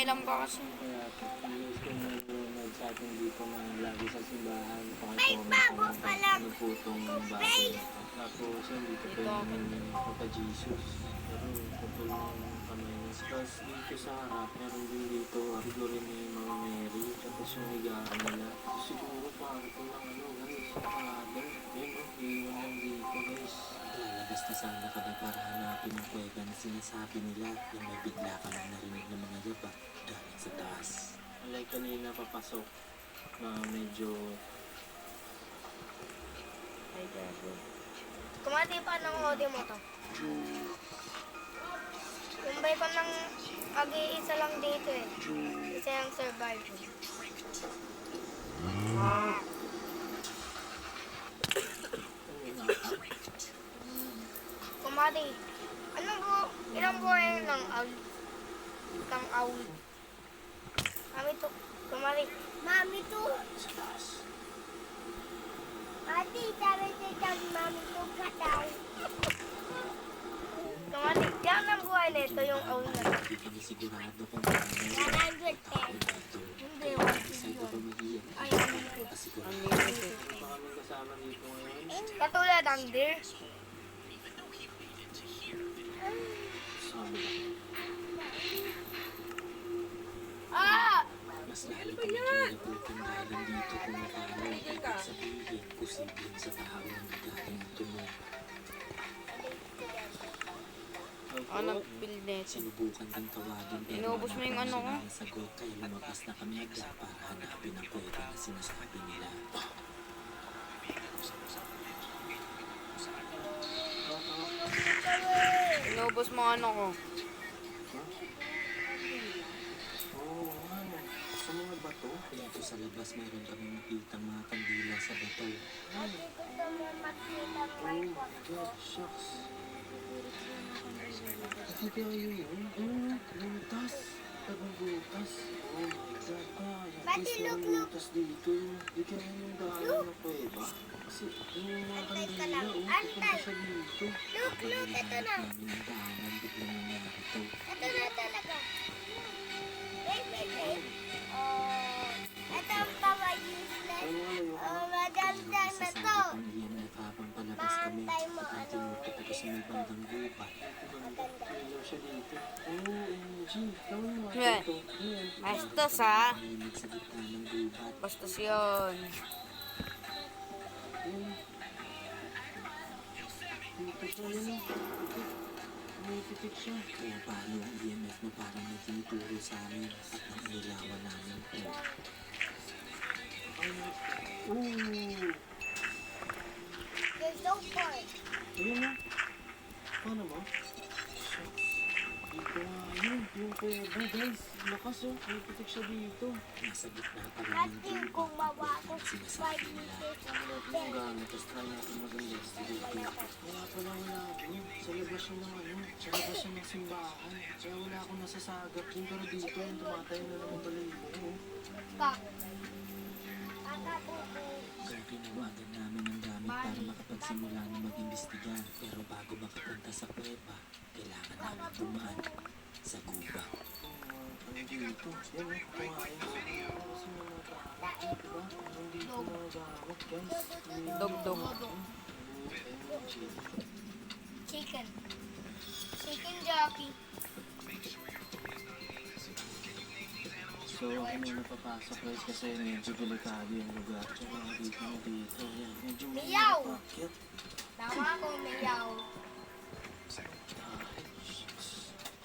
alam ka kasi. Kaya please kung nanonood sa atin dito man lagi sa simbahan, pakicomment kung ano po itong bago. Tapos dito po yung Papa-Jesus. Pero putol ng kamay niya. Tapos dito sa harap, meron din dito figure ni Mama Mary. Tapos yung higaan nila. So, siguro parang ng ano guys, father. Yan o, iwan lang dito guys. Lalabas na sana kami para hanapin ang kuweba na sinasabi nila yung may bigla ka lang narinig ng mga yaba galing sa taas. Alay kanina papasok na medyo... Ay, gago. Kumati pa ng audio mo to. Yung bay ko ng ag-iisa lang dito eh. Isa yung survival. Kumati, ilang buhay ng awit? Mami to, kumati. Mami to. sa taas. Ate, sabi sa mami to kataw. Kumati, yan ang buhay nito yung awit na to. Hindi kami sigurado kung ano 110. Hindi, sa ito ba mag-iyak. ay, hindi. Kasigurado. Ang limited. Ano pa kami kasama dito ngayon? Katulad ng deer. Sabi lang. Ah! Mas lalo kami kinagutom dahil nandito kung paano ibig sabihin posibleng sa tao ang gagaling ng tunog. Ano build net? Sinubukan din tawagin pero Inubos mo yung ano ko? wala pang sagot kaya lumabas na kami agad para hanapin ang pwede na sinasabi nila. Inubos mo ano ko. Oo, ano? Sa mga bato? Dito sa labas mayroon kami makitang mga kandila sa bato. Ate, gusto mo makita ng Oh my God, shucks. Kasi kaya yun? Lutas. Tabang butas. Oh my God, Pati yung look. butas dito. Di ka na yung daanan na kuweba. Kasi yung mga Antay ka kandila, lang. pupunta siya dito. Look, ito na. Namin ang daanan, biglang nangyari ito. Ito na talaga. Wait. Oh, ito ang papa useless. Maganda na to. Ang EMF habang palabas kami. Maantay mo, At ano, tinupit ako sa may bandang gubat. Maganda. Ilaw siya dito. OMG, tama mo Yeah. ito. Ayan. Bastos ha. Mahilig sa gitna ng gubat. Bastos yun. Dito siya yun. Umipitik siya. Kaya paano ang EMF na parang may tinuturo sa amin at nang inilawan namin ito. Ooh! There's no point. Ayun na. Paano mo? Dito nga yun. Yung kuweba guys. Lakas oh. May pitik siya dito. Nasa gitna pa rin ng Natin kung mawato sinasabi nila. 5 Yung gano'n, tapos try natin mag-investigate dito. Wala pala yun. Sa labas siya ng sa labas siya ng simbahan. Kaya wala akong nasasagap yun. Pero dito yung tumatay na naman balibo. ka. Tatapupo. Kaya tinawagan namin ang gamit para makapagsimula na mag-imbestiga. Pero bago makapunta sa kuweba, kailangan namin dumaan sa gubat. Ano dito? Yan o, kumain. Kasi mga tao, diba? Nandito mga gamit, guys. Dog. Chicken. Chicken jockey. So, ako muna papasok guys kasi medyo delikado yung lugar. Tsaka dito na dito. Yan, medyo Meow! pakit. Tama ko, meow.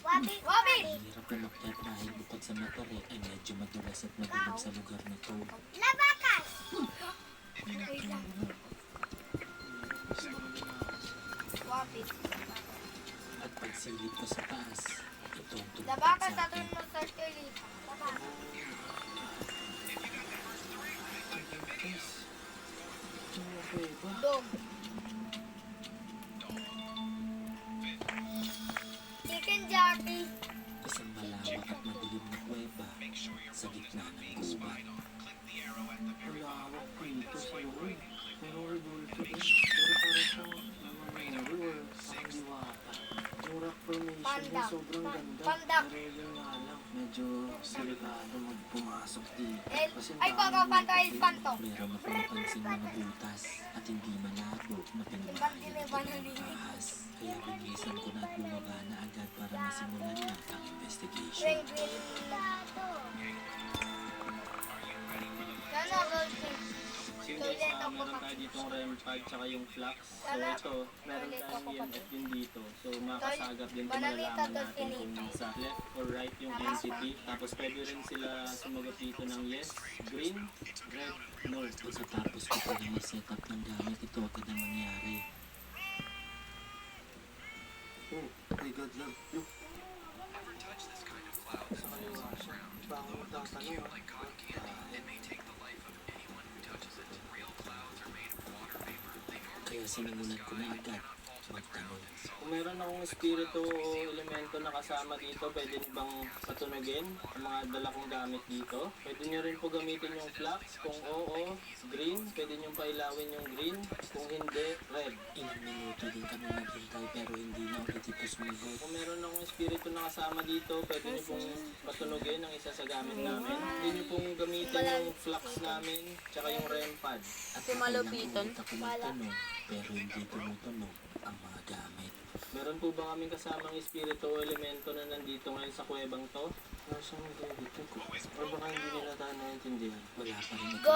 Ay, Wabit! hirap na makyat dahil bukod sa matarik ay medyo madulas at madilim sa lugar na to. Labakas! Wait lang. Wabit. At pagsilip ko sa taas, ito ang tumapit Labakas sa sa akin. tunod sa tulit. Labakas. Guys, ito mga kuweba. Dog. Chicken jockey. Isang malawak at madilim na kuweba sa gitna ng gubat. Malawak dito sa loob. Pero rebulto din. Pero parang siyang nangyari or pangdiwata. Yung rock formation niya sobrang ganda. Pandak. Pero yun nga lang, medyo delikado magpumasok dito. Kasi Ay, panto. meron ako napansin mga butas at hindi malabo na pinamahayan ito ng ahas. Kaya binisan ko na at bumaba na agad para masimulan na ang investigation. So guys, meron tayo ditong REM pad tsaka yung flux. So ito, meron tayong EMF din dito. So makasagap din kung malalaman natin kung sa left or right yung entity. Tapos pwede rin sila sumagot dito ng yes, green, red, no. Pagkatapos ko pa naman set up ng gamit, ito agad ang mangyari. Oh my God, love, look. Sa kaliwa siya. Baka magtatanong kaya sinimulan ko na agad magtanong. Kung meron akong espiritu o elemento na kasama dito, pwede niyo bang patunogin ang mga dala kong gamit dito? Pwede niyo rin po gamitin yung flux. Kung oo, green. Pwede niyo pailawin yung green. Kung hindi, red. Ilang minuto din kami naghintay pero hindi na ulit ito sumagot. Kung meron akong espiritu na kasama dito, pwede niyo pong patunogin ang isa sa gamit namin. Pwede niyo pong gamitin yung flux namin tsaka yung REM pad. At Si Malupiton. ako magtanong pero hindi tumutunog ang mga gamit. Meron po ba kaming kasamang espiritu o elemento na nandito ngayon sa kuwebang to? Nasaan ang dito ko? O baka hindi nila tayo naintindihan? Wala pa rin ito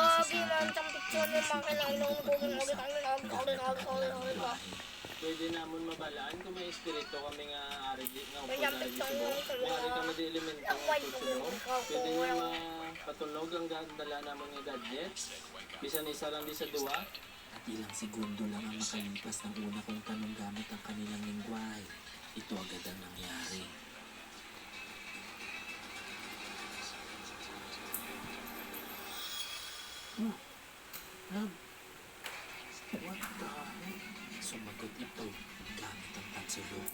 pwede namon mabalaan kung may espiritu kami nga ari nga upo na ari dito. May kami di elemento ng tutulong. Pwede nyo mapatunog ang dala namon nga gadgets. Bisan isa lang di sa duwa. At ilang segundo lang ang makalipas ng una kong tanong gamit ang kanilang lingwahe. Ito agad ang nangyari. Love, what the heck? Sumagot ito gamit ang pansulok.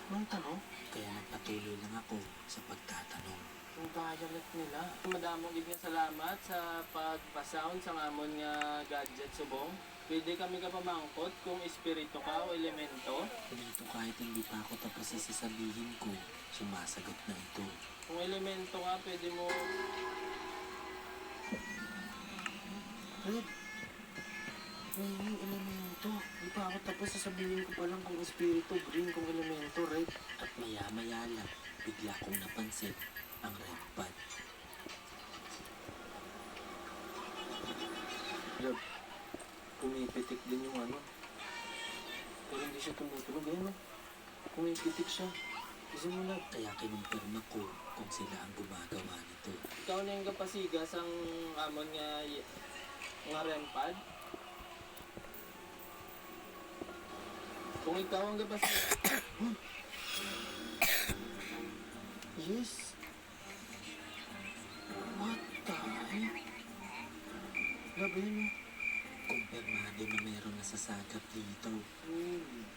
Anong tanong? Kaya nagpatuloy lang ako sa pagtatanong. Ang dialect nila. Madamong ibig salamat sa pagpasound sa ngamon nga gadget subong. Pwede kami ka pamangkot kung espiritu ka o elemento. Dito kahit hindi pa ako tapos sa sasabihin ko, sumasagot na ito. Kung elemento ka, pwede mo... Red, may elemento. Hindi pa ako tapos sasabihin ko pa lang kung espiritu, green, kung elemento, red. At maya-maya lang, bigla kong napansin ang red pad. Love, pumipitik din yung ano. Pero hindi siya tumutunog. Ayun, pumipitik siya. Kasi mo love. Kaya kinumpirma ko kung sila ang gumagawa nito. Ikaw na yung kapasigas ang amon nga REM pad. Kung ikaw ang kapasigas... Yes. What the heck? Grabe yun. Kumpirmado na meron nasasagap dito.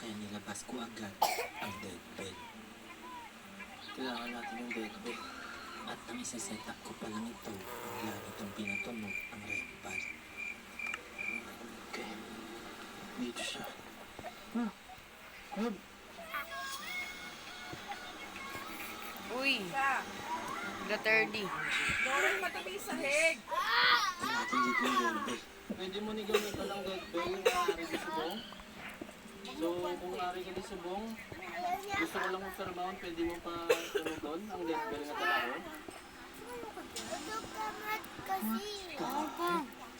Kaya nilabas ko agad ang deadbed. Kailangan natin yung deadbed. At ang isa-set up ko pa lang ito, bigla itong pinatunog ang REM pad. Okay. Dito siya. Rob! Uy. The 30. Doon matabi sa hig. Natin dito yung deadbed. Pwede mo ni gamit pa lang deadbed yung ari di subong. So, kung ari ka di subong, gusto ko lang magtrabaho, pwede mo pa tunugon ang deadbed nga talaho.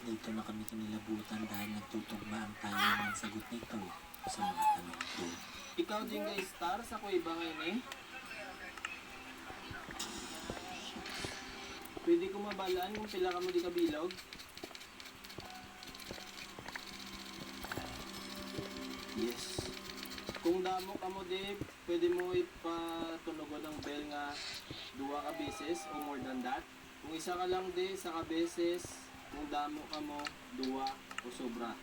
Dito na kami kinilabutan dahil nagtutugma ang timing ng sagot nito sa mga tanong ko. Ikaw din guys, star sa kuweba ngayon eh. Pwede ko mabalaan kung pila ka mo di kabilog. Yes. Kung damo ka mo di, pwede mo ipatunugon ang bell nga 2 ka beses o more than that. Kung isa ka lang di, sa ka beses, kung damo ka mo, 2 o sobra.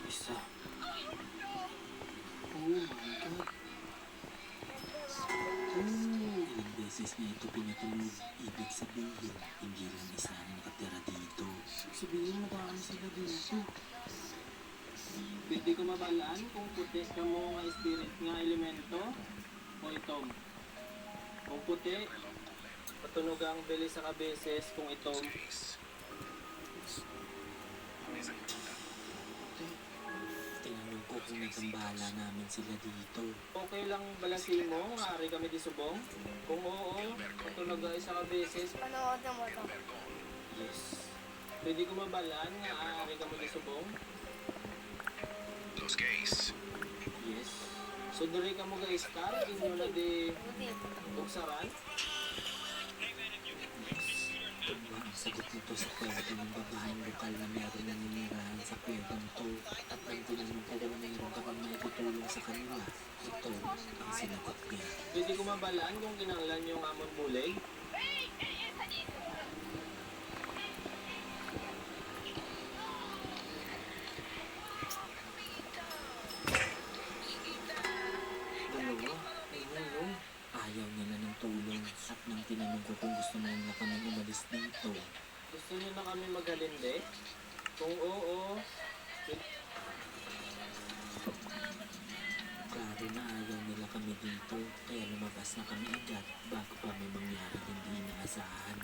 Isa. Oh my God. Ilang beses niya ito pinatunog. Ibig sabihin, hindi lang isa ang nakatira dito. Sabihin, madami sila dito. Pwede ko mabalaan kung puti ka mo nga spirit nga elemento o itom. Kung puti, patunog ang bilis sa kabeses. Kung itom, Tinanong ko kung nagambala namin sila dito. okay lang balasin mo, maaari kami di subong. Kung oo, patunog ang isa kabeses. Manood mo ito. Yes. Pwede ko mabalaan nga maaari kami di subong. Yes. So diri ka mo ga-star, inyo na di buksaran. Tuwa ang sagot nito sa kwento ng babaeng lokal na meron na ninirahan sa kwentong to. At nang tinanong ko kung mayroon ka bang maitutulong sa kanila, ito ang sinagot niya. Pwede ko mabalaan kung kinanglan yung amon bulig. Dalawa, ay nalong. Ayaw niya na ng tulong at nang tinanong ko kung gusto na nila kami umalis dito, Gusto niyo na kami maghalinde? Kung oo, klaro na ayaw nila kami dito, kaya lumabas na kami agad bago pa may mangyari hindi inaasahan.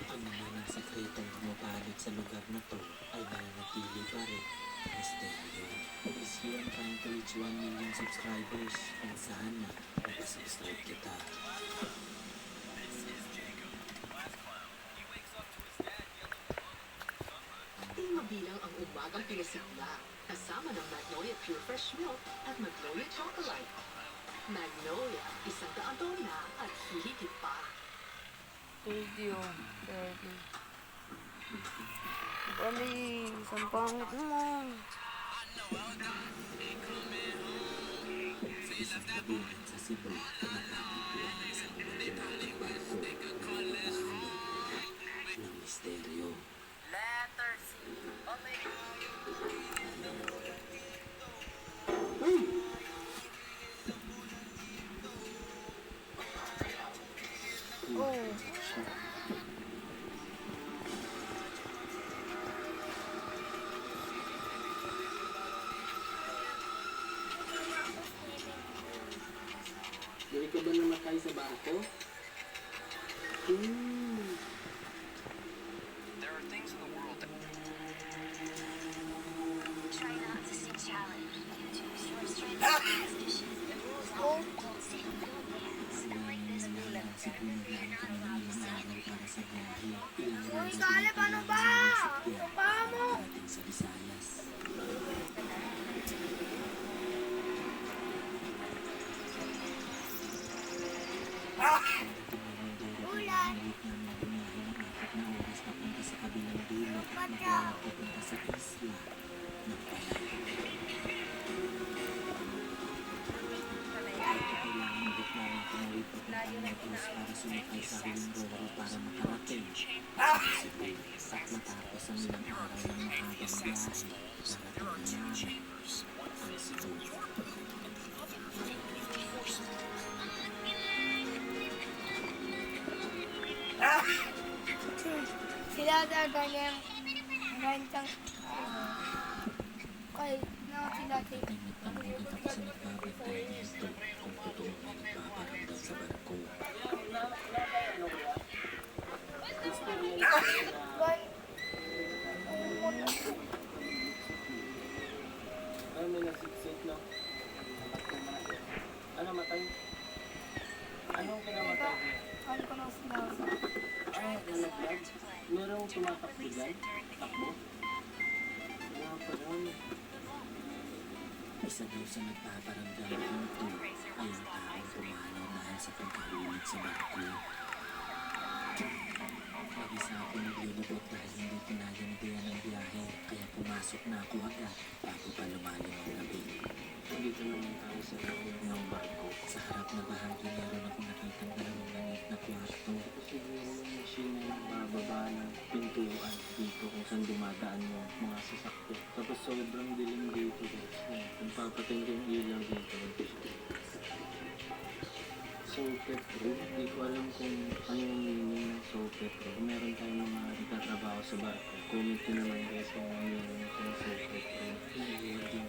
Ang mga ng sekretong pumapalot sa lugar na to ay nananatili pa rin. Misteryo. This year I'm trying to reach 1 million subscribers and sana mapasubscribe kita. Di mabilang ang umagang pinasigla, kasama ng Magnolia Pure Fresh Milk at Magnolia Chocolate. Magnolia, isang taon na at hihigit pa. 30 oh. 30. Bali, isang pangit mo. Sa isang tabunan sa Cebu, nakakituwa ng isang maginatang barko na nagpapahanap ng misteryo. Oh. dili ka ba namatay sa barko? Try not to see challenge. Your strength Oh, Kailangan na lang siguro lang kami ng ilang araw para sa biyahe. Ilang uy, oras Caleb, ano ba? Ano ba mo? parating sa Visayas. Ulan. Oras papunta sa kabilang dulo at Matyaw. papunta sa isla ng Panay. Kailangan ulit namin tumawid papunta Negros para sumakay sa huling roro para makarating sa Cebu. At matapos ang ilang araw ng mahabang biyahe, narating na namin ang Cebu. Sila ganyan. Ganyan. Okay, na sila Ay nagtanong ako sa nagbabantay nito kung totoo may nagpaparamdam sa barko. Ano may nasiksik, no? Ano matay? Anong kinamatay niya? Ano ko na sila? Ay, nalaglag. Merong tumatakbo dyan? Takbo? Wala pa yun. Isa daw sa nagpaparamdam nito ay ang taong pumanaw dahil sa pagkahulog sa barko. Mag-isa ako naglilibot dahil hindi kinaya ni Bea ng biyahe, kaya pumasok na ako agad bago pa lumalim ang gabi. Dito naman tayo sa loob ng barko. Sa harap na bahagi meron ako nakitang dalawang langit na kwarto. Siguro yung machine na yung bababa ng pintuan dito kung saan dumadaan yung mga sasakyan. Tapos sobrang dilim dito guys. Kung papating ko yung ilaw dito. Socket room. Hindi ko alam kung ano yung meaning ng socket room. Kung meron tayong mga nagtatrabaho sa barko, comment nyo naman guys kung ano yung socket room. Ngayon din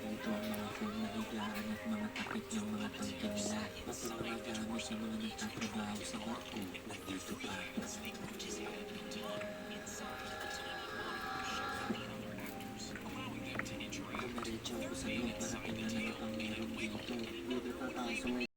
sa mga nagtatrabaho sa barko, nandito pa. Dumiretso ako sa loob para tingnan ano pang meron dito. Dito pa tayo sa may